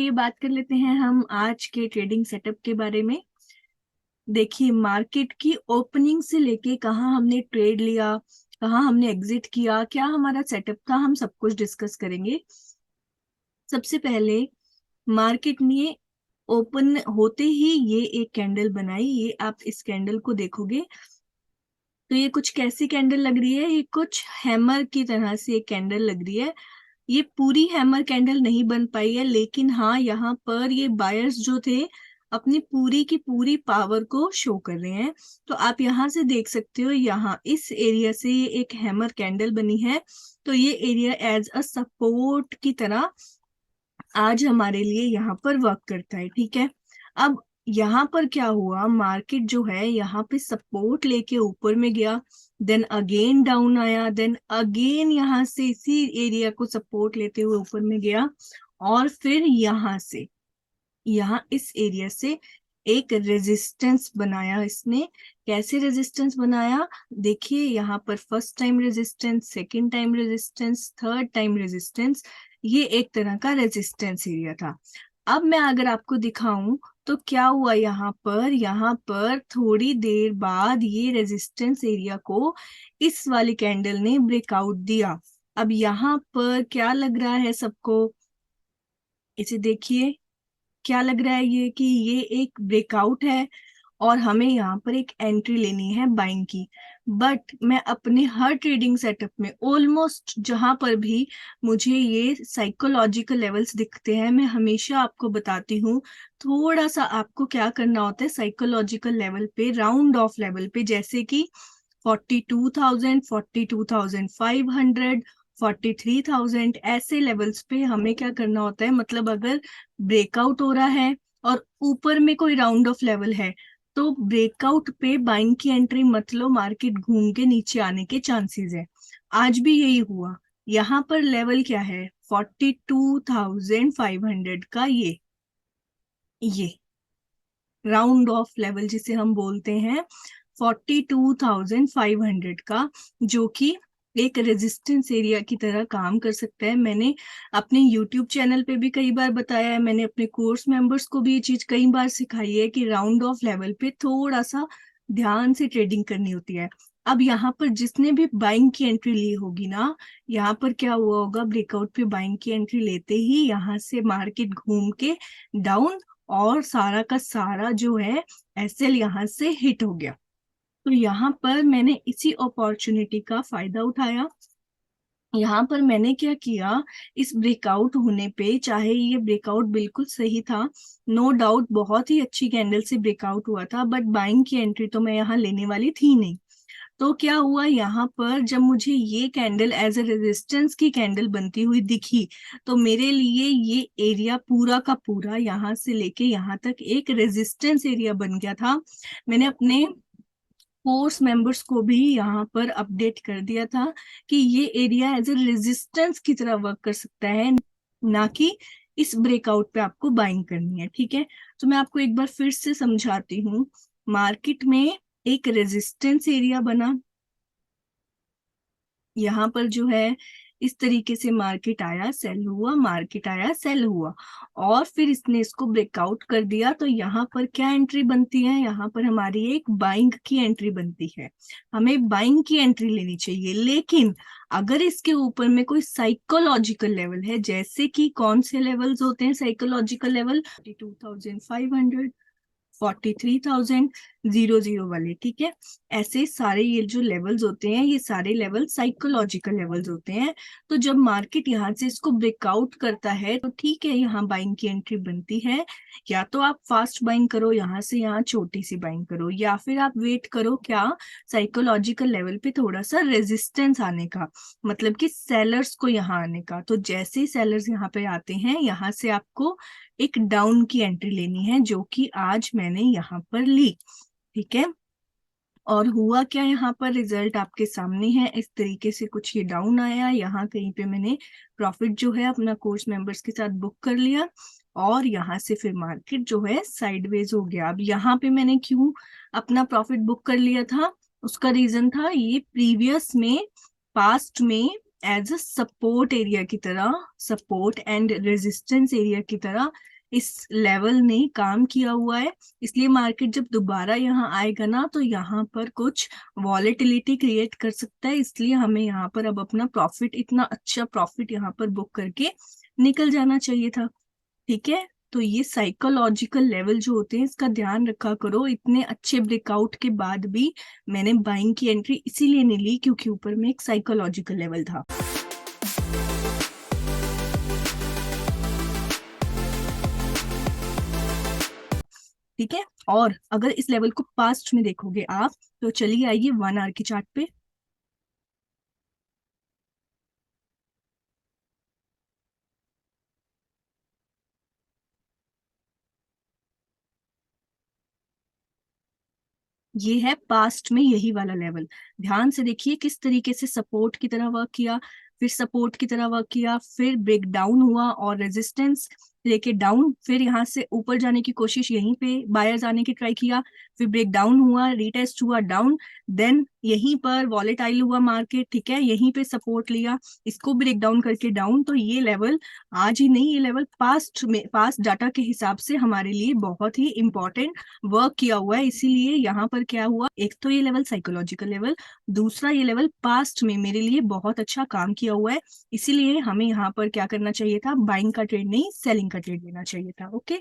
आइए बात कर लेते हैं हम आज के ट्रेडिंग सेटअप के बारे में। देखिए, मार्केट की ओपनिंग से लेके कहाँ हमने ट्रेड लिया, कहाँ हमने एग्जिट किया, क्या हमारा सेटअप था, हम सब कुछ डिस्कस करेंगे। सबसे पहले मार्केट ने ओपन होते ही ये एक कैंडल बनाई। ये आप इस कैंडल को देखोगे तो ये कुछ कैसी कैंडल लग रही है, ये कुछ हैमर की तरह से एक कैंडल लग रही है। ये पूरी हैमर कैंडल नहीं बन पाई है, लेकिन हाँ, यहाँ पर ये बायर्स जो थे अपनी पूरी की पूरी पावर को शो कर रहे हैं। तो आप यहाँ से देख सकते हो, यहाँ इस एरिया से ये एक हैमर कैंडल बनी है। तो ये एरिया एज अ सपोर्ट की तरह आज हमारे लिए यहाँ पर वर्क करता है। ठीक है, अब यहाँ पर क्या हुआ, मार्केट जो है यहाँ पे सपोर्ट लेके ऊपर में गया, देन अगेन डाउन आया, देन अगेन यहाँ से इसी एरिया को सपोर्ट लेते हुए ऊपर में गया, और फिर यहाँ से यहाँ इस एरिया से एक रेजिस्टेंस बनाया इसने। कैसे रेजिस्टेंस बनाया, देखिए यहाँ पर first time resistance, second time resistance, third time resistance, ये एक तरह का रेजिस्टेंस एरिया था। अब मैं अगर आपको दिखाऊं तो क्या हुआ, यहाँ पर थोड़ी देर बाद ये रेजिस्टेंस एरिया को इस वाली कैंडल ने ब्रेकआउट दिया। अब यहाँ पर क्या लग रहा है सबको, इसे देखिए, क्या लग रहा है ये कि ये एक ब्रेकआउट है और हमें यहाँ पर एक एंट्री लेनी है बाइंग की। बट मैं अपने हर ट्रेडिंग सेटअप में ऑलमोस्ट जहां पर भी मुझे ये साइकोलॉजिकल लेवल्स दिखते हैं, मैं हमेशा आपको बताती हूँ थोड़ा सा आपको क्या करना होता है साइकोलॉजिकल लेवल पे, राउंड ऑफ लेवल पे, जैसे कि 42,000, 42,500, 43,000, ऐसे लेवल्स पे हमें क्या करना होता है। मतलब अगर ब्रेकआउट हो रहा है और ऊपर में कोई राउंड ऑफ लेवल है तो ब्रेकआउट पे बाइंग की एंट्री मत लो, मार्केट घूम के नीचे आने के चांसेस है। आज भी यही हुआ। यहाँ पर लेवल क्या है, 42,500 का ये राउंड ऑफ लेवल जिसे हम बोलते हैं 42,500 का, जो कि एक रेजिस्टेंस एरिया की तरह काम कर सकता है। मैंने अपने YouTube चैनल पे भी कई बार बताया है, मैंने अपने कोर्स मेंबर्स को भी ये चीज कई बार सिखाई है कि राउंड ऑफ लेवल पे थोड़ा सा ध्यान से ट्रेडिंग करनी होती है। अब यहाँ पर जिसने भी बाइंग की एंट्री ली होगी ना, यहाँ पर क्या हुआ होगा, ब्रेकआउट पे बाइंग की एंट्री लेते ही यहाँ से मार्केट घूम के डाउन, और सारा का सारा जो है एसएल यहाँ से हिट हो गया। तो यहाँ पर मैंने इसी अपॉर्चुनिटी का फायदा उठाया। यहाँ पर मैंने क्या किया, इस ब्रेकआउट होने पे, चाहे ये ब्रेकआउट बिल्कुल सही था, नो डाउट बहुत ही अच्छी कैंडल से ब्रेकआउट हुआ था, बट बाइंग की एंट्री तो मैं यहाँ लेने वाली थी नहीं। तो क्या हुआ, यहाँ पर जब मुझे ये कैंडल एज अ रेजिस्टेंस की कैंडल बनती हुई दिखी, तो मेरे लिए ये एरिया पूरा का पूरा यहाँ से लेके यहाँ तक एक रेजिस्टेंस एरिया बन गया था। मैंने अपने कोर्स मेंबर्स को भी यहाँ पर अपडेट कर दिया था कि ये एरिया एज ए रेजिस्टेंस की तरह वर्क कर सकता है, ना कि इस ब्रेकआउट पे आपको बाइंग करनी है। ठीक है, तो मैं आपको एक बार फिर से समझाती हूँ। मार्केट में एक रेजिस्टेंस एरिया बना, यहाँ पर जो है इस तरीके से मार्केट आया सेल हुआ, मार्केट आया सेल हुआ, और फिर इसने इसको ब्रेकआउट कर दिया। तो यहाँ पर क्या एंट्री बनती है, यहाँ पर हमारी एक बाइंग की एंट्री बनती है। हमें बाइंग की एंट्री लेनी चाहिए, लेकिन अगर इसके ऊपर में कोई साइकोलॉजिकल लेवल है, जैसे कि कौन से लेवल्स होते हैं साइकोलॉजिकल लेवल, 42,500, 43,000 वाले, ठीक है। ऐसे सारे ये जो लेवल्स होते हैं, ये सारे लेवल साइकोलॉजिकल लेवल्स होते हैं। तो जब मार्केट यहाँ से इसको ब्रेकआउट करता है तो ठीक है, यहाँ बाइंग की एंट्री बनती है। या तो आप फास्ट बाइंग करो, यहाँ से यहाँ छोटी सी बाइंग करो, या फिर आप वेट करो क्या, साइकोलॉजिकल लेवल पे थोड़ा सा रेजिस्टेंस आने का, मतलब कि सेलर्स को यहाँ आने का। तो जैसे ही सेलर्स यहाँ पे आते हैं, यहाँ से आपको एक डाउन की एंट्री लेनी है, जो कि आज मैंने यहाँ पर ली। ठीक है, और हुआ क्या, यहाँ पर रिजल्ट आपके सामने है। इस तरीके से कुछ ये डाउन आया, यहाँ कहीं पे मैंने प्रॉफिट जो है अपना कोर्स मेंबर्स के साथ बुक कर लिया, और यहाँ से फिर मार्केट जो है साइडवेज हो गया। अब यहाँ पे मैंने क्यों अपना प्रॉफिट बुक कर लिया था, उसका रीजन था ये प्रीवियस में, पास्ट में एज अ सपोर्ट एरिया की तरह, सपोर्ट एंड रेजिस्टेंस एरिया की तरह इस लेवल ने काम किया हुआ है, इसलिए मार्केट जब दोबारा यहाँ आएगा ना तो यहाँ पर कुछ वॉलेटिलिटी क्रिएट कर सकता है, इसलिए हमें यहाँ पर अब अपना प्रॉफिट, इतना अच्छा प्रॉफिट यहाँ पर बुक करके निकल जाना चाहिए था। ठीक है, तो ये साइकोलॉजिकल लेवल जो होते हैं इसका ध्यान रखा करो। इतने अच्छे ब्रेकआउट के बाद भी मैंने बाइंग की एंट्री इसीलिए नहीं ली क्योंकि ऊपर में एक साइकोलॉजिकल लेवल था। ठीक है, और अगर इस लेवल को पास्ट में देखोगे आप तो चलिए आइए 1 आवर की चार्ट पे। ये है पास्ट में यही वाला लेवल। ध्यान से देखिए किस तरीके से सपोर्ट की तरह वर्क किया, फिर सपोर्ट की तरह वर्क किया, फिर ब्रेक डाउन हुआ और रेजिस्टेंस लेके डाउन, फिर यहाँ से ऊपर जाने की कोशिश, यहीं पे बायर्स आने की ट्राई किया, फिर ब्रेक डाउन हुआ, रीटेस्ट हुआ डाउन, देन यहीं पर वॉलेटाइल हुआ मार्केट। ठीक है, यहीं पे सपोर्ट लिया, इसको ब्रेक डाउन करके डाउन। तो ये लेवल आज ही नहीं, ये लेवल पास्ट में, पास्ट डाटा के हिसाब से हमारे लिए बहुत ही इंपॉर्टेंट वर्क किया हुआ है। इसीलिए यहाँ पर क्या हुआ, एक तो ये लेवल साइकोलॉजिकल लेवल, दूसरा ये लेवल पास्ट में मेरे लिए बहुत अच्छा काम किया हुआ है। इसीलिए हमें यहाँ पर क्या करना चाहिए था, बाइंग का ट्रेड नहीं सेलिंग का ट्रेड लेना चाहिए था। ओके।